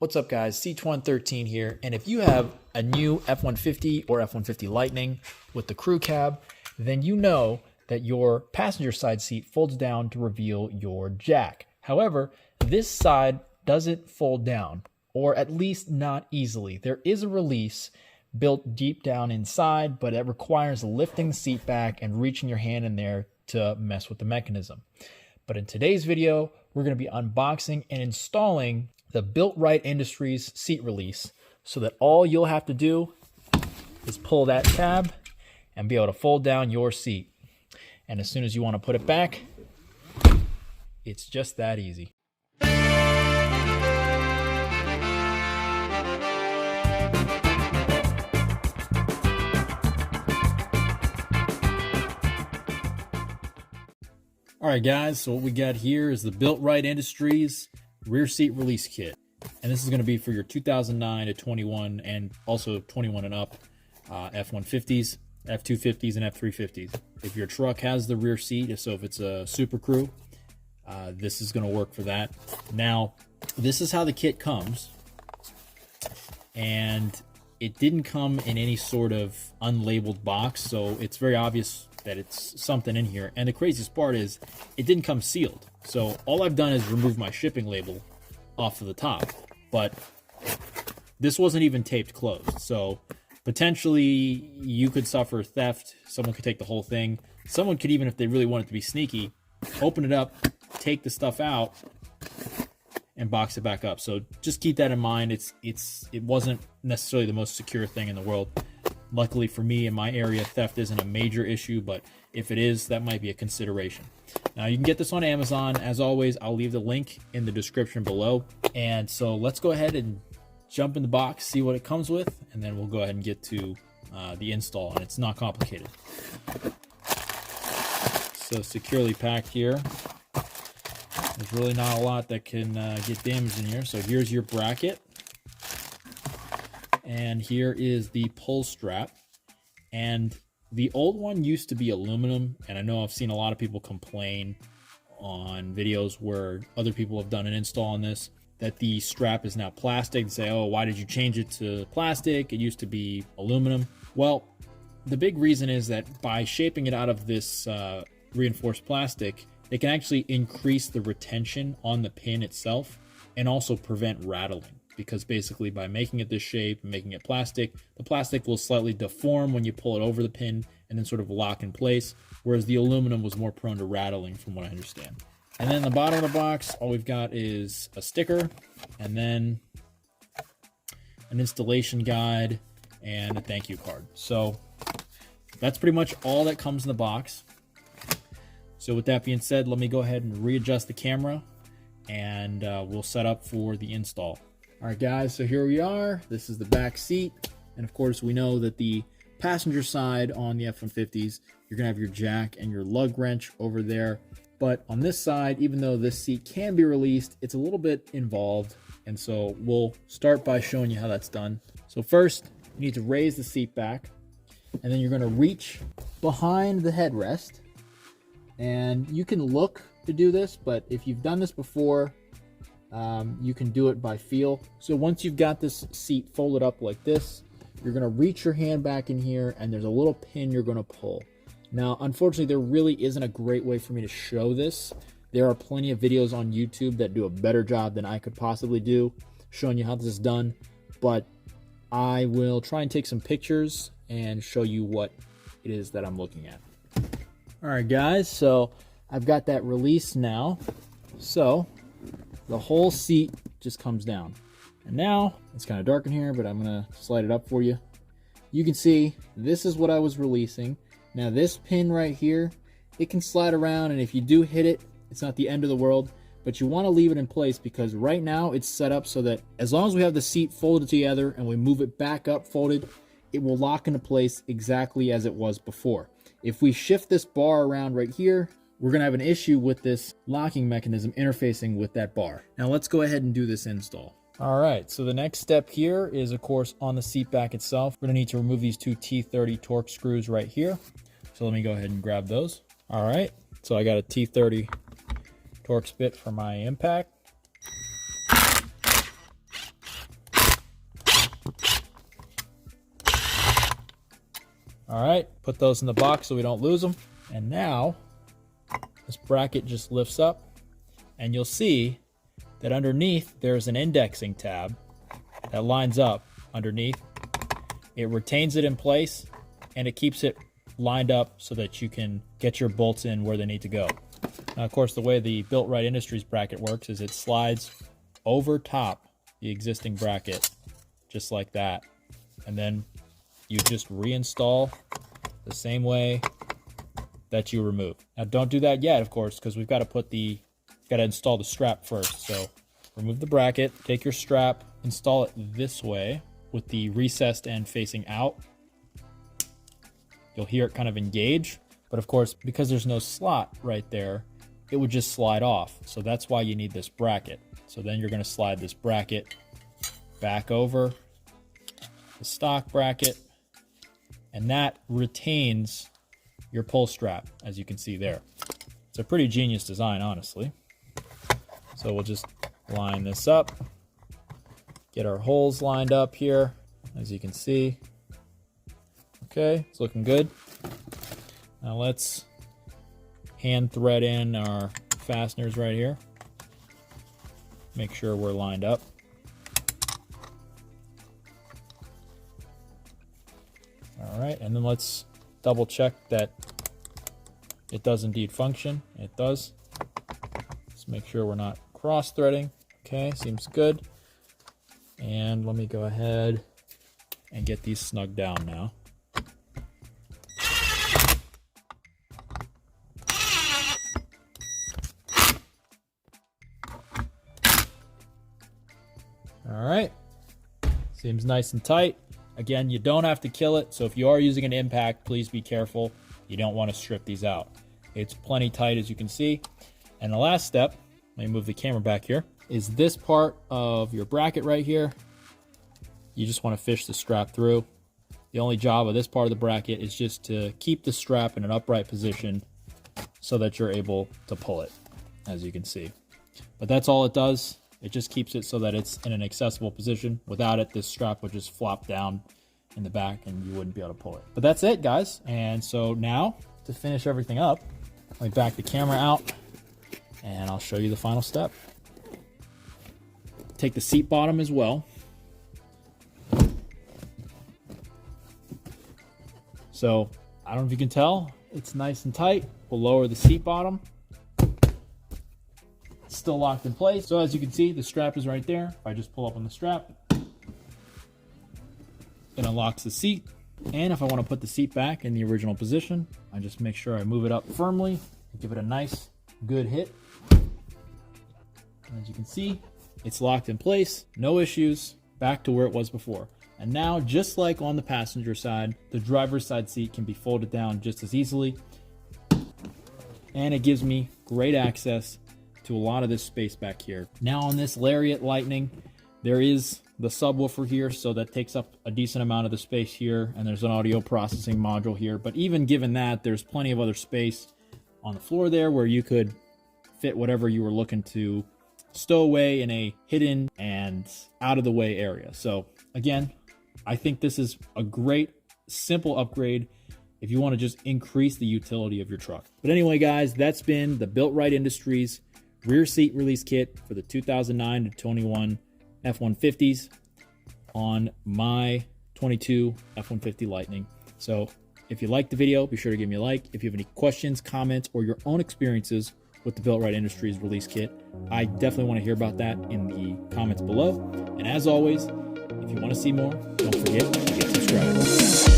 What's up guys, C113 here, and if you have a new F150 or F150 Lightning with the crew cab, then you know that your passenger side seat folds down to reveal your jack. However, this side doesn't fold down, or at least not easily. There is a release built deep down inside, but it requires lifting the seat back and reaching your hand in there to mess with the mechanism. But in today's video, we're going to be unboxing and installing the BuiltRight Industries seat release so that all you'll have to do is pull that tab and be able to fold down your seat. And as soon as you want to put it back, it's just that easy. All right, guys, so what we got here is the BuiltRight Industries rear seat release kit. And this is going to be for your 2009 to 21 and also 21 and up F150s, F250s, and F350s. If your truck has the rear seat, if it's a Super Crew, this is going to work for that. Now, this is how the kit comes. And it didn't come in any sort of unlabeled box, so it's very obvious that it's something in here. And the craziest part is it didn't come sealed. So all I've done is remove my shipping label off of the top, but this wasn't even taped closed. So potentially you could suffer theft. Someone could take the whole thing. Someone could, even if they really wanted to be sneaky, open it up, take the stuff out, and box it back up. So just keep that in mind. It wasn't necessarily the most secure thing in the world. Luckily for me, in my area, theft isn't a major issue, but if it is, that might be a consideration. Now, you can get this on Amazon. As always, I'll leave the link in the description below. And so let's go ahead and jump in the box, see what it comes with, and then we'll go ahead and get to the install, and it's not complicated. So securely packed here. There's really not a lot that can get damaged in here. So here's your bracket. And here is the pull strap. And the old one used to be aluminum, and I know I've seen a lot of people complain on videos where other people have done an install on this that the strap is now plastic and say, oh, why did you change it to plastic? It used to be aluminum. Well, the big reason is that by shaping it out of this reinforced plastic, they can actually increase the retention on the pin itself and also prevent rattling. Because basically by making it this shape, making it plastic, the plastic will slightly deform when you pull it over the pin and then sort of lock in place, whereas the aluminum was more prone to rattling from what I understand. And then the bottom of the box, all we've got is a sticker and then an installation guide and a thank you card. So that's pretty much all that comes in the box. So with that being said, let me go ahead and readjust the camera and we'll set up for the install. All right, guys, so here we are. This is the back seat. And of course, we know that the passenger side on the F-150s, you're gonna have your jack and your lug wrench over there. But on this side, even though this seat can be released, it's a little bit involved. And so we'll start by showing you how that's done. So first, you need to raise the seat back, and then you're gonna reach behind the headrest. And you can look to do this, but if you've done this before, you can do it by feel. So once you've got this seat folded up like this, you're going to reach your hand back in here and there's a little pin you're going to pull. Now, unfortunately, there really isn't a great way for me to show this. There are plenty of videos on YouTube that do a better job than I could possibly do showing you how this is done, but I will try and take some pictures and show you what it is that I'm looking at. All right, guys, so I've got that release now. So the whole seat just comes down. And now, it's kind of dark in here, but I'm going to slide it up for you. You can see this is what I was releasing. Now this pin right here, it can slide around, and if you do hit it, it's not the end of the world, but you want to leave it in place because right now it's set up so that as long as we have the seat folded together and we move it back up folded, it will lock into place exactly as it was before. If we shift this bar around right here, we're going to have an issue with this locking mechanism interfacing with that bar. Now let's go ahead and do this install. All right, so the next step here is, of course, on the seat back itself. We're going to need to remove these two T30 Torx screws right here. So let me go ahead and grab those. All right, so I got a T30 Torx bit for my impact. All right, put those in the box so we don't lose them. And now this bracket just lifts up, and you'll see that underneath there's an indexing tab that lines up underneath. It retains it in place, and it keeps it lined up so that you can get your bolts in where they need to go. Now, of course, the way the BuiltRight Industries bracket works is it slides over top the existing bracket, just like that. And then you just reinstall the same way that you remove. Now, don't do that yet, of course, because we've got to install the strap first. So remove the bracket, take your strap, install it this way with the recessed end facing out. You'll hear it kind of engage, but of course, because there's no slot right there, it would just slide off. So that's why you need this bracket. So then you're going to slide this bracket back over the stock bracket, and that retains your pull strap, as you can see there. It's a pretty genius design, honestly. So we'll just line this up, get our holes lined up here, as you can see. Okay, it's looking good. Now let's hand thread in our fasteners right here. Make sure we're lined up. All right, and then let's double check that it does indeed function. It does. Let's make sure we're not cross-threading. Okay, seems good. And let me go ahead and get these snug down now. All right, seems nice and tight. Again, you don't have to kill it, so if you are using an impact, please be careful. You don't want to strip these out. It's plenty tight, as you can see. And the last step, let me move the camera back here, is this part of your bracket right here. You just want to fish the strap through. The only job of this part of the bracket is just to keep the strap in an upright position so that you're able to pull it, as you can see. But that's all it does. It just keeps it so that it's in an accessible position. Without it, this strap would just flop down in the back and you wouldn't be able to pull it. But that's it, guys. And so now, to finish everything up, let me back the camera out and I'll show you the final step. Take the seat bottom as well. So, I don't know if you can tell, it's nice and tight. We'll lower the seat bottom. Still locked in place. So as you can see, the strap is right there. If I just pull up on the strap, it unlocks the seat. And if I want to put the seat back in the original position, I just make sure I move it up firmly and give it a nice, good hit. And as you can see, it's locked in place, no issues, back to where it was before. And now, just like on the passenger side, the driver's side seat can be folded down just as easily. And it gives me great access to a lot of this space back here. Now on this Lariat Lightning, there is the subwoofer here, so that takes up a decent amount of the space here, and there's an audio processing module here. But even given that, there's plenty of other space on the floor there where you could fit whatever you were looking to stow away in a hidden and out of the way area. So again, I think this is a great, simple upgrade if you want to just increase the utility of your truck. But anyway, guys, that's been the BuiltRight Industries rear seat release kit for the 2009 to 21 F150s on my 22 F150 Lightning. So if you liked the video, be sure to give me a like. If you have any questions, comments, or your own experiences with the BuiltRight Industries release kit, I definitely want to hear about that in the comments below. And as always, if you want to see more, don't forget to get subscribed.